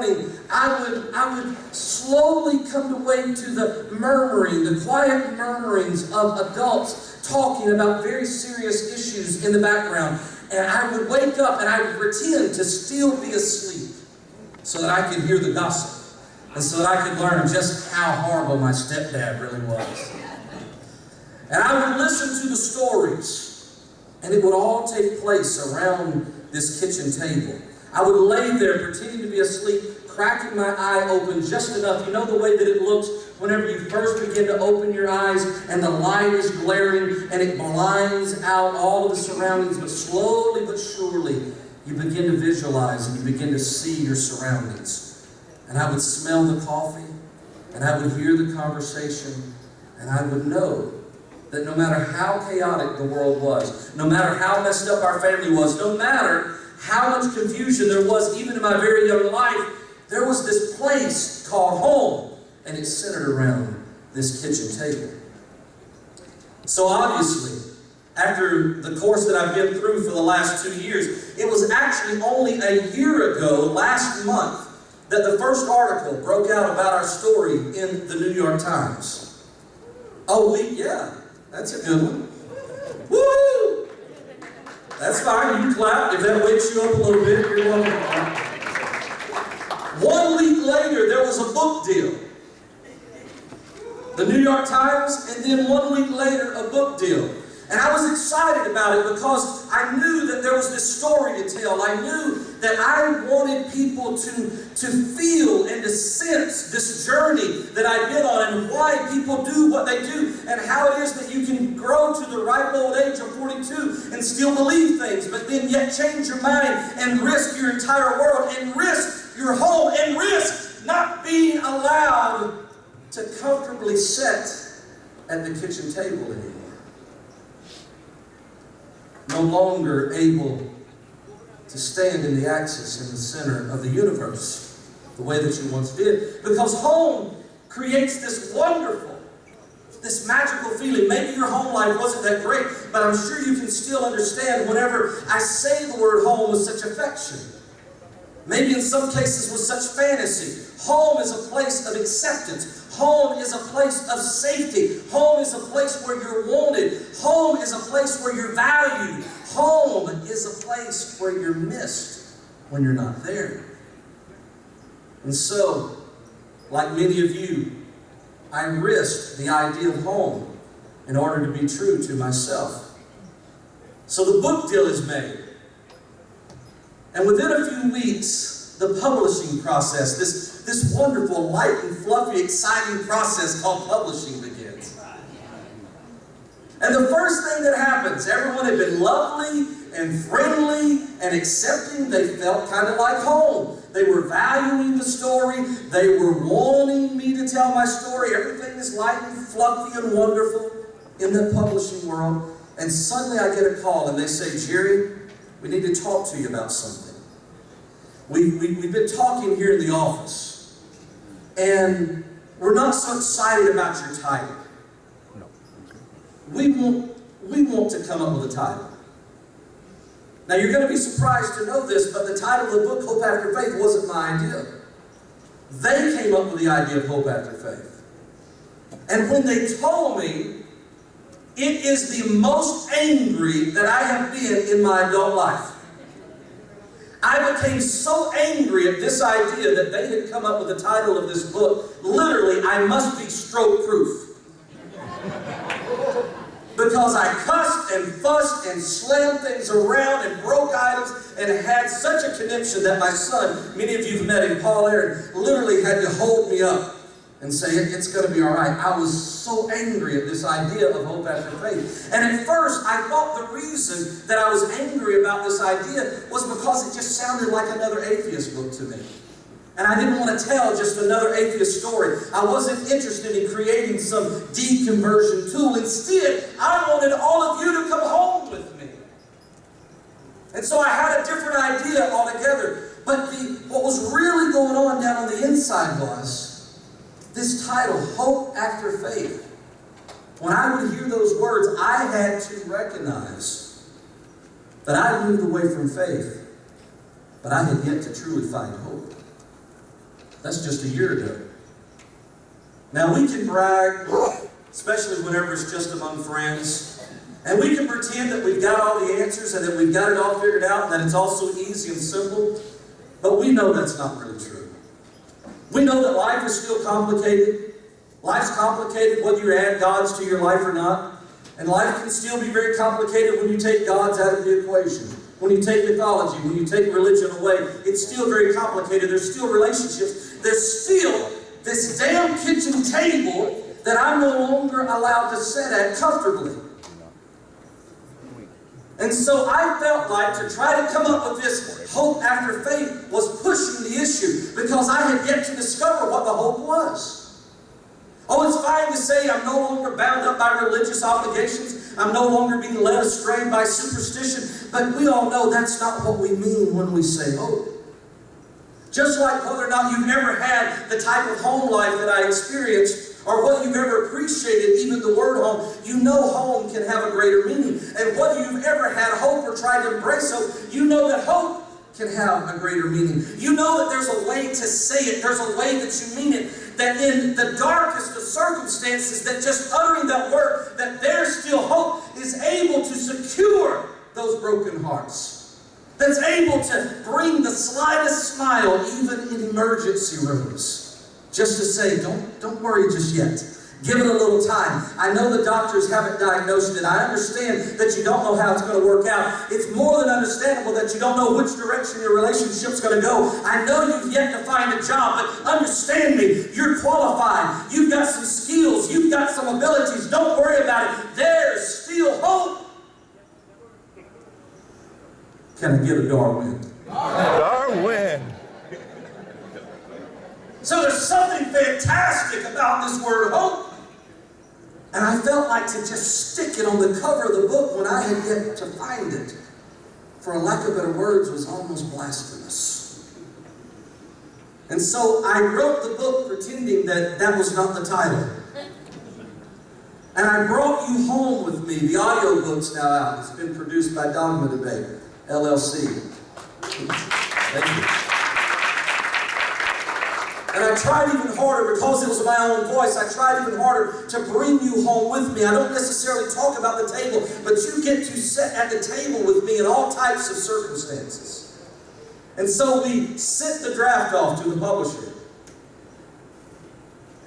I would slowly come to wake to the murmuring, the quiet murmurings of adults talking about very serious issues in the background. And I would wake up and I would pretend to still be asleep so that I could hear the gossip and so that I could learn just how horrible my stepdad really was. And I would listen to the stories, and it would all take place around this kitchen table. I would lay there pretending to be asleep, cracking my eye open just enough. You know the way that it looks whenever you first begin to open your eyes and the light is glaring and it blinds out all of the surroundings, but slowly but surely you begin to visualize and you begin to see your surroundings. And I would smell the coffee, and I would hear the conversation, and I would know that no matter how chaotic the world was, no matter how messed up our family was, no matter how much confusion there was even in my very young life, there was this place called home, and it's centered around this kitchen table. So obviously, after the course that I've been through for the last 2 years, it was actually only a year ago, last month, that the first article broke out about our story in the New York Times. Oh, yeah, that's a good one. Woo! That's fine, you can clap. If that wakes you up a little bit, you're welcome to clap. 1 week later, there was a book deal. The New York Times, and then 1 week later, a book deal. And I was excited about it because I knew that there was this story to tell. I knew that I wanted people to feel and to sense this journey that I've been on and why people do what they do and how it is that you can grow to the ripe old age of 42 and still believe things, but then yet change your mind and risk your entire world and risk your home and risk not being allowed to comfortably sit at the kitchen table anymore. No longer able to stand in the axis in the center of the universe the way that you once did. Because home creates this wonderful, this magical feeling. Maybe your home life wasn't that great, but I'm sure you can still understand whenever I say the word home with such affection. Maybe in some cases with such fantasy. Home is a place of acceptance. Home is a place of safety. Home is a place where you're wanted. Home is a place where you're valued. Home is a place where you're missed when you're not there. And so, like many of you, I risked the idea of home in order to be true to myself. So the book deal is made. And within a few weeks, the publishing process, this wonderful, light and fluffy, exciting process called publishing begins. And the first thing that happens, everyone had been lovely and friendly and accepting. They felt kind of like home. They were valuing the story. They were wanting me to tell my story. Everything is light and fluffy and wonderful in the publishing world. And suddenly I get a call and they say, Jerry, we need to talk to you about something. We've been talking here in the office, and we're not so excited about your title. We want to come up with a title. Now you're going to be surprised to know this, but the title of the book, Hope After Faith, wasn't my idea. They came up with the idea of Hope After Faith. And when they told me, it is the most angry that I have been in my adult life. I became so angry at this idea that they had come up with the title of this book. Literally, I must be stroke-proof. Because I cussed and fussed and slammed things around and broke items and had such a conniption that my son, many of you have met him, Paul Aaron, literally had to hold me up and say, it's going to be all right. I was so angry at this idea of hope after faith. And at first, I thought the reason that I was angry about this idea was because it just sounded like another atheist book to me. And I didn't want to tell just another atheist story. I wasn't interested in creating some deconversion tool. Instead, I wanted all of you to come home with me. And so I had a different idea altogether. But what was really going on down on the inside was this title, Hope After Faith. When I would hear those words, I had to recognize that I moved away from faith, but I had yet to truly find hope. That's just a year ago. Now we can brag, especially whenever it's just among friends, and we can pretend that we've got all the answers and that we've got it all figured out and that it's all so easy and simple, but we know that's not really true. We know that life is still complicated. Life's complicated whether you add gods to your life or not. And life can still be very complicated when you take gods out of the equation. When you take mythology, when you take religion away, it's still very complicated. There's still relationships. There's still this damn kitchen table that I'm no longer allowed to sit at comfortably. And so I felt like to try to come up with this hope after faith was pushing the issue because I had yet to discover what the hope was. Oh, it's fine to say I'm no longer bound up by religious obligations. I'm no longer being led astray by superstition. But we all know that's not what we mean when we say hope. Just like whether or not you've ever had the type of home life that I experienced, or whether you've ever appreciated even the word home, you know home can have a greater meaning. And whether you've ever had hope or tried to embrace hope, you know that hope can have a greater meaning. You know that there's a way to say it. There's a way that you mean it. That in the darkest of circumstances, that just uttering that word, that there's still hope, is able to secure those broken hearts. That's able to bring the slightest smile even in emergency rooms. Just to say, don't worry just yet. Give it a little time. I know the doctors haven't diagnosed it. I understand that you don't know how it's going to work out. It's more than understandable that you don't know which direction your relationship's going to go. I know you've yet to find a job, but understand me. You're qualified. You've got some skills. You've got some abilities. Don't worry about it. There's still hope. Can I get a Darwin? Darwin! So there's something fantastic about this word hope. And I felt like to just stick it on the cover of the book when I had yet to find it, for a lack of better words, was almost blasphemous. And so I wrote the book pretending that that was not the title. And I brought you home with me. The audiobook's now out. It's been produced by Dogma Debate, LLC. Thank you. And I tried even harder, because it was my own voice, I tried even harder to bring you home with me. I don't necessarily talk about the table, but you get to sit at the table with me in all types of circumstances. And so we sent the draft off to the publisher.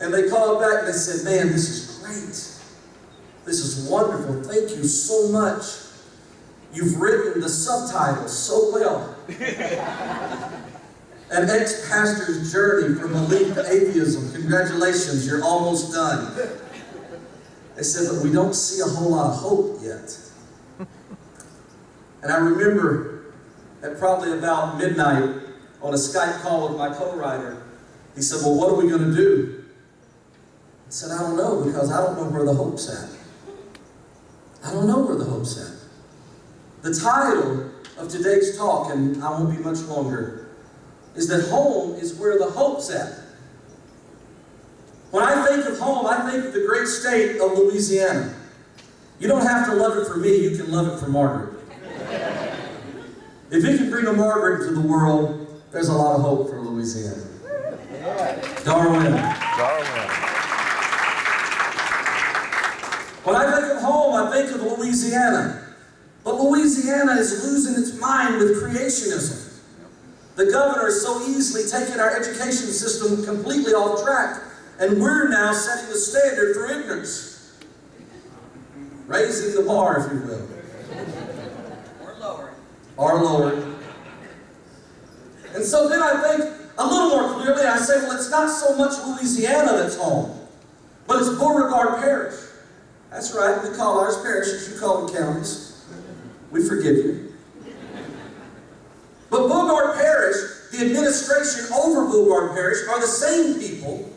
And they called back and they said, man, this is great. This is wonderful. Thank you so much. You've written the subtitles so well. An ex-pastor's journey from belief to atheism. Congratulations, you're almost done. They said, but we don't see a whole lot of hope yet. And I remember at probably about midnight on a Skype call with my co-writer, he said, well, what are we going to do? I said, I don't know, because I don't know where the hope's at. I don't know where the hope's at. The title of today's talk, and I won't be much longer, is that home is where the hope's at. When I think of home, I think of the great state of Louisiana. You don't have to love it for me, you can love it for Margaret. If it can bring a Margaret to the world, there's a lot of hope for Louisiana. Darwin. When I think of home, I think of Louisiana. But Louisiana is losing its mind with creationism. The governor is so easily taking our education system completely off track, and we're now setting the standard for ignorance. Raising the bar, if you will. Or lowering. And so then I think a little more clearly, I say, well, it's not so much Louisiana that's home, but it's Beauregard Parish. That's right, we call ours parishes, you call them counties. We forgive you. But Beauregard Parish, the administration over Beauregard Parish, are the same people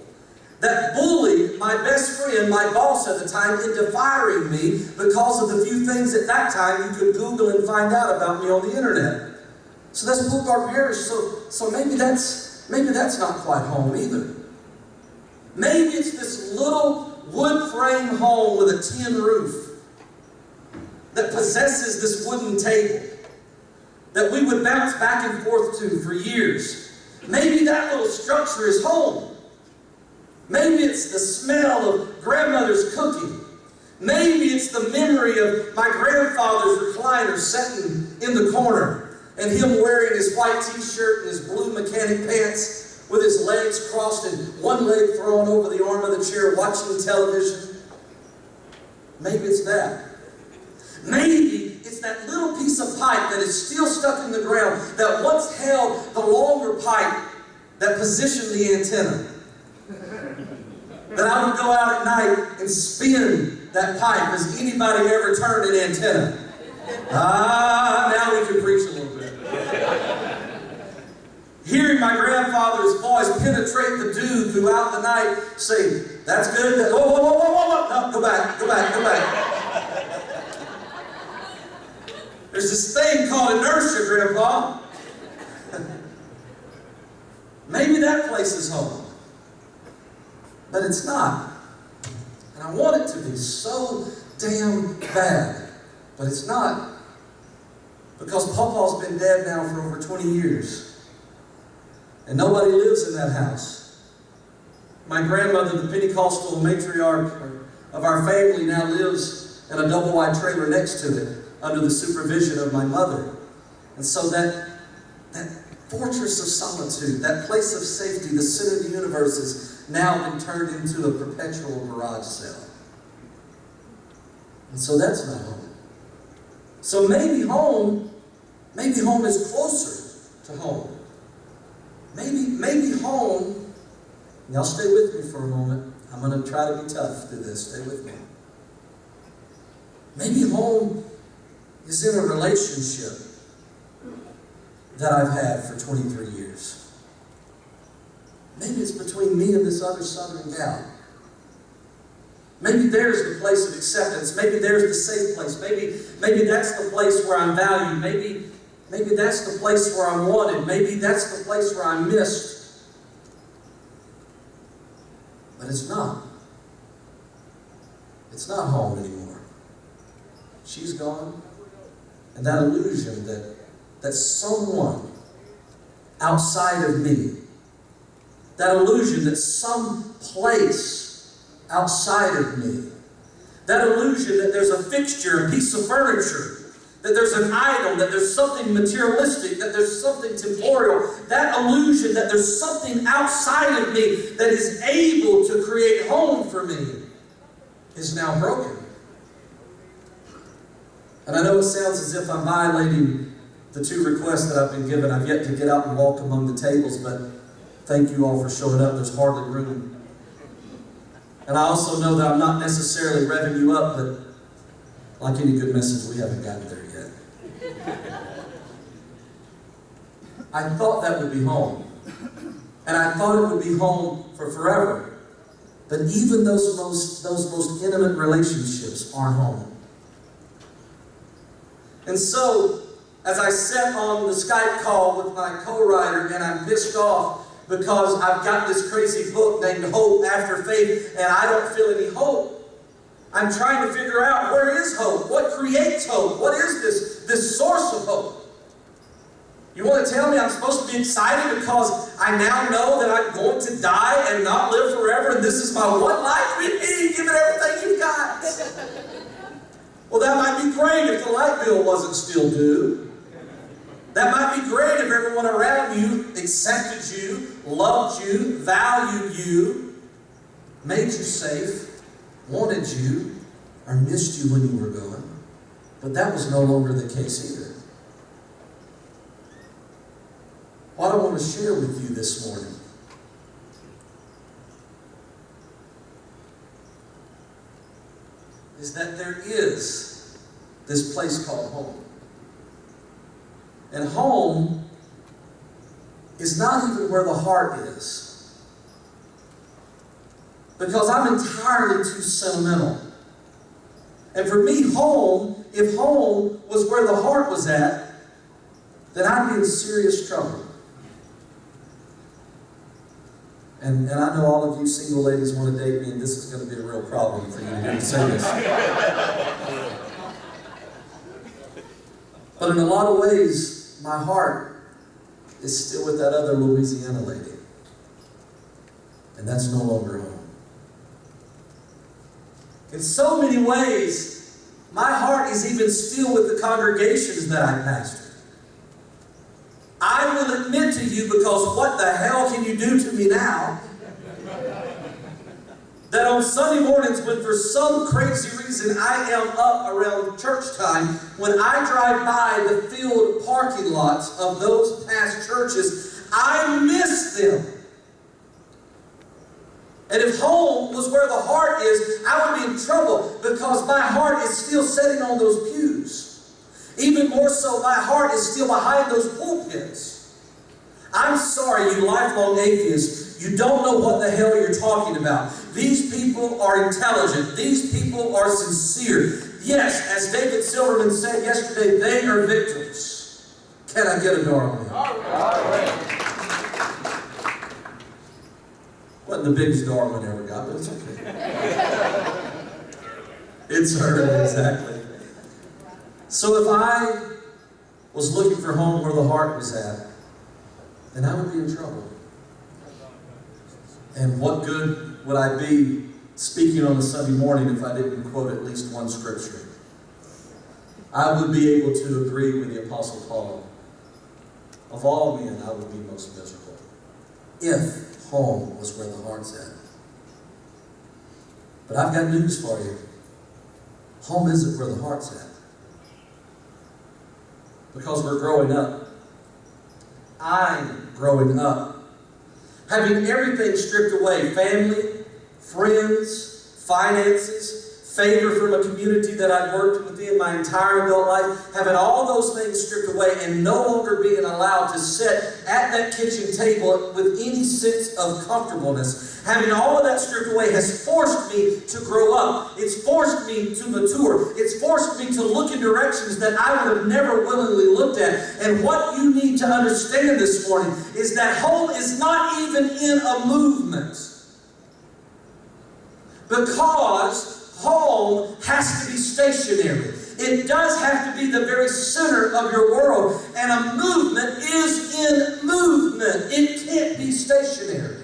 that bullied my best friend, my boss at the time, into firing me because of the few things at that time you could Google and find out about me on the internet. So that's Beauregard Parish. So maybe that's not quite home either. Maybe it's this little wood frame home with a tin roof that possesses this wooden table that we would bounce back and forth to for years. Maybe that little structure is home. Maybe it's the smell of grandmother's cooking. Maybe it's the memory of my grandfather's recliner sitting in the corner and him wearing his white t-shirt and his blue mechanic pants with his legs crossed and one leg thrown over the arm of the chair watching television. Maybe it's that. Maybe it's that little piece of pipe that is still stuck in the ground that once held the longer pipe that positioned the antenna. That I would go out at night and spin that pipe. Has anybody ever turned an antenna? Now we can preach a little bit. Hearing my grandfather's voice penetrate the dew throughout the night, saying, "That's good. Whoa, whoa, whoa, whoa, whoa. No, go back, go back, go back." There's this thing called inertia, Grandpa. Maybe that place is home. But it's not. And I want it to be so damn bad. But it's not. Because Papa's been dead now for over 20 years. And nobody lives in that house. My grandmother, the Pentecostal matriarch of our family, now lives in a double-wide trailer next to it under the supervision of my mother. And so that fortress of solitude, that place of safety, the center of the universe, has now been turned into a perpetual garage sale. And so that's not home. So maybe home is closer to home. Maybe home, y'all stay with me for a moment. I'm going to try to be tough through this. Stay with me. Maybe home is in a relationship that I've had for 23 years. Maybe it's between me and this other southern gal. Maybe there's the place of acceptance. Maybe there's the safe place. Maybe that's the place where I'm valued. Maybe that's the place where I'm wanted. Maybe that's the place where I'm missed. But it's not. It's not home anymore. She's gone. And that illusion that someone outside of me, that illusion that some place outside of me, that illusion that there's a fixture, a piece of furniture, that there's an idol, that there's something materialistic, that there's something temporal, that illusion that there's something outside of me that is able to create home for me is now broken. And I know it sounds as if I'm violating the 2 requests that I've been given. I've yet to get out and walk among the tables, but thank you all for showing up. There's hardly room. And I also know that I'm not necessarily revving you up, but like any good message, we haven't gotten there yet. I thought that would be home. And I thought it would be home for forever. But even those most intimate relationships aren't home. And so, as I sat on the Skype call with my co-writer, and I'm pissed off because I've got this crazy book named Hope After Faith, and I don't feel any hope. I'm trying to figure out, where is hope? What creates hope? What is this source of hope? You want to tell me I'm supposed to be excited because I now know that I'm going to die and not live forever, and this is my one life? Give it everything you've got. Well, that might be great if the light bill wasn't still due. That might be great if everyone around you accepted you, loved you, valued you, made you safe, wanted you, or missed you when you were gone. But that was no longer the case either. What I want to share with you this morning is that there is this place called home. And home is not even where the heart is. Because I'm entirely too sentimental. And for me, home, if home was where the heart was at, then I'd be in serious trouble. And I know all of you single ladies want to date me, and this is going to be a real problem for you to hear me say this. But in a lot of ways, my heart is still with that other Louisiana lady. And that's no longer home. In so many ways, my heart is even still with the congregations that I pastor. I will admit to you, because what the hell can you do to me now, that on Sunday mornings, when for some crazy reason I am up around church time, when I drive by the filled parking lots of those past churches, I miss them. And if home was where the heart is, I would be in trouble, because my heart is still sitting on those pews. Even more so, my heart is still behind those pulpits. I'm sorry, you lifelong atheists, you don't know what the hell you're talking about. These people are intelligent. These people are sincere. Yes, as David Silverman said yesterday, they are victims. Can I get a darling? Wasn't the biggest Darwin ever got, but it's okay. It's her, exactly. So if I was looking for home where the heart was at, then I would be in trouble. And what good would I be speaking on a Sunday morning if I didn't quote at least one scripture? I would be able to agree with the Apostle Paul. Of all men, I would be most miserable if home was where the heart's at. But I've got news for you. Home isn't where the heart's at. Because we're growing up. I'm growing up. Having everything stripped away, family, friends, finances, favor from a community that I've worked within my entire adult life, having all those things stripped away and no longer being allowed to sit at that kitchen table with any sense of comfortableness. Having all of that stripped away has forced me to grow up. It's forced me to mature. It's forced me to look in directions that I would have never willingly looked at. And what you need to understand this morning is that home is not even in a movement. Because home has to be stationary. It does have to be the very center of your world. And a movement is in movement. It can't be stationary.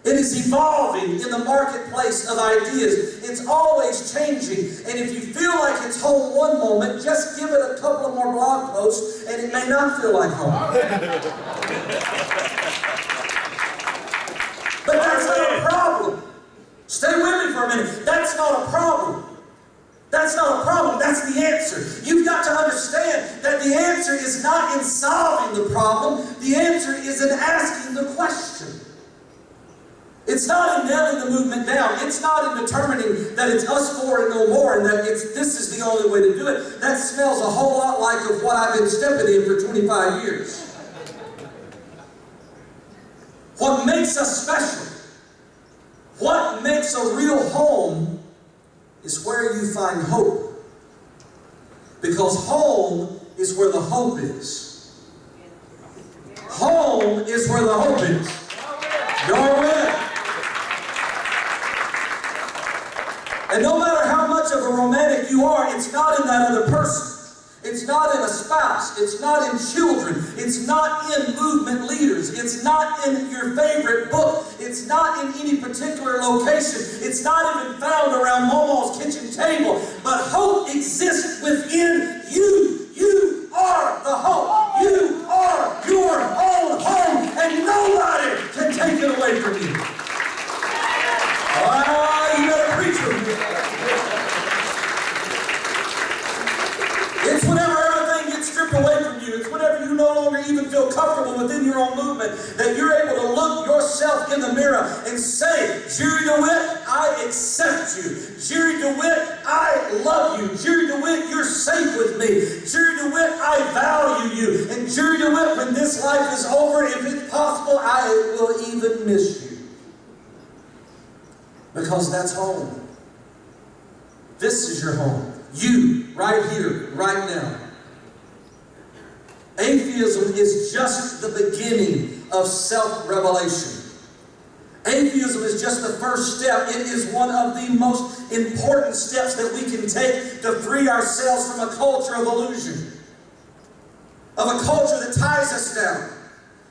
It is evolving in the marketplace of ideas. It's always changing. And if you feel like it's home one moment, just give it a couple of more blog posts and it may not feel like home. But that's not a problem. Stay with me for a minute. That's not a problem. That's not a problem. That's the answer. You've got to understand that the answer is not in solving the problem. The answer is in asking the question. It's not in nailing the movement down. It's not in determining that it's us four and no more and that this is the only way to do it. That smells a whole lot like of what I've been stepping in for 25 years. What makes us special, what makes a real home is where you find hope. Because home is where the hope is. Home is where the hope is. You're with. And no matter how much of a romantic you are, it's not in that other person. It's not in a spouse. It's not in children. It's not in movement leaders. It's not in your favorite book. It's not in any particular location. It's not even found around Momo's kitchen table. But hope exists within you. You are the hope. You are your own home. And nobody can take it away from you. You better preach with me. It's whenever everything gets stripped away from you. It's whenever you no longer even feel comfortable within your own movement that you're able to look yourself in the mirror and say, Jerry DeWitt, I accept you. Jerry DeWitt, I love you. Jerry DeWitt, you're safe with me. Jerry DeWitt, I value you. And Jerry DeWitt, when this life is over, if it's possible, I will even miss you. Because that's home. This is your home. You, right here, right now. Atheism is just the beginning of self-revelation. Atheism is just the first step. It is one of the most important steps that we can take to free ourselves from a culture of illusion. Of a culture that ties us down.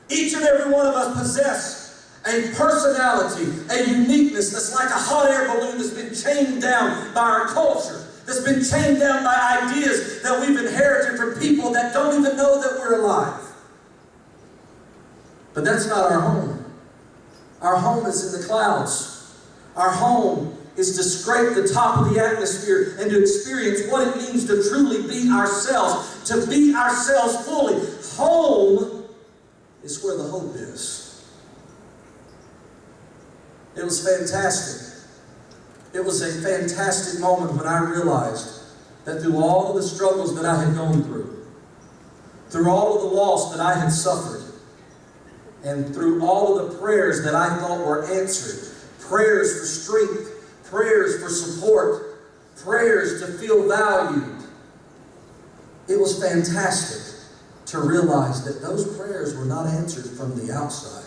Each and every one of us possess a personality, a uniqueness that's like a hot air balloon that's been chained down by our culture, that's been chained down by ideas that we've inherited from people that don't even know that we're alive. But that's not our home. Our home is in the clouds. Our home is to scrape the top of the atmosphere and to experience what it means to truly be ourselves, to be ourselves fully. Home is where the hope is. It was fantastic. It was a fantastic moment when I realized that through all of the struggles that I had gone through all of the loss that I had suffered, and through all of the prayers that I thought were answered, prayers for strength, prayers for support, prayers to feel valued, it was fantastic to realize that those prayers were not answered from the outside.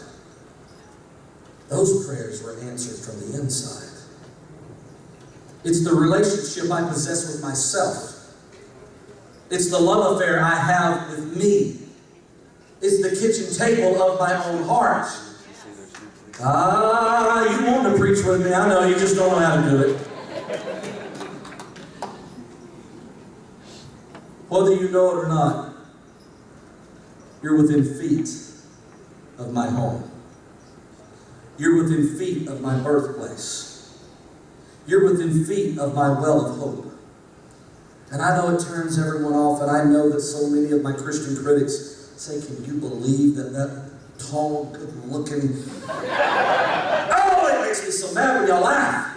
Those prayers were answered from the inside. It's the relationship I possess with myself. It's the love affair I have with me. It's the kitchen table of my own heart. You want to preach with me. I know, you just don't know how to do it. Whether you know it or not, you're within feet of my home. You're within feet of my birthplace. You're within feet of my well of hope. And I know it turns everyone off, and I know that so many of my Christian critics say, can you believe that tall, good-looking... Oh, it makes me so mad when y'all laugh.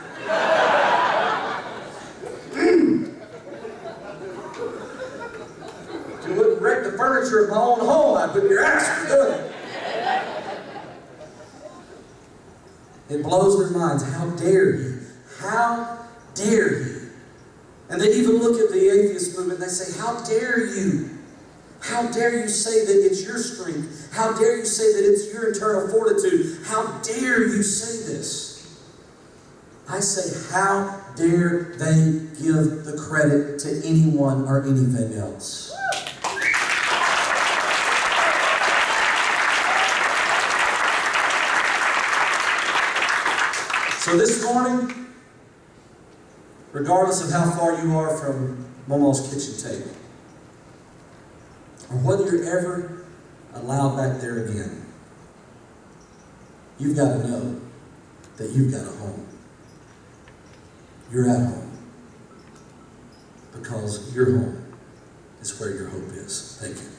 If you wouldn't wreck the furniture of my own home, I'd put your ass for doing it. It blows their minds. How dare he? How dare he? And they even look at the atheist movement and they say, how dare you? How dare you say that it's your strength? How dare you say that it's your internal fortitude? How dare you say this? I say, how dare they give the credit to anyone or anything else? So this morning, regardless of how far you are from Momo's kitchen table, or whether you're ever allowed back there again, you've got to know that you've got a home. You're at home. Because your home is where your hope is. Thank you.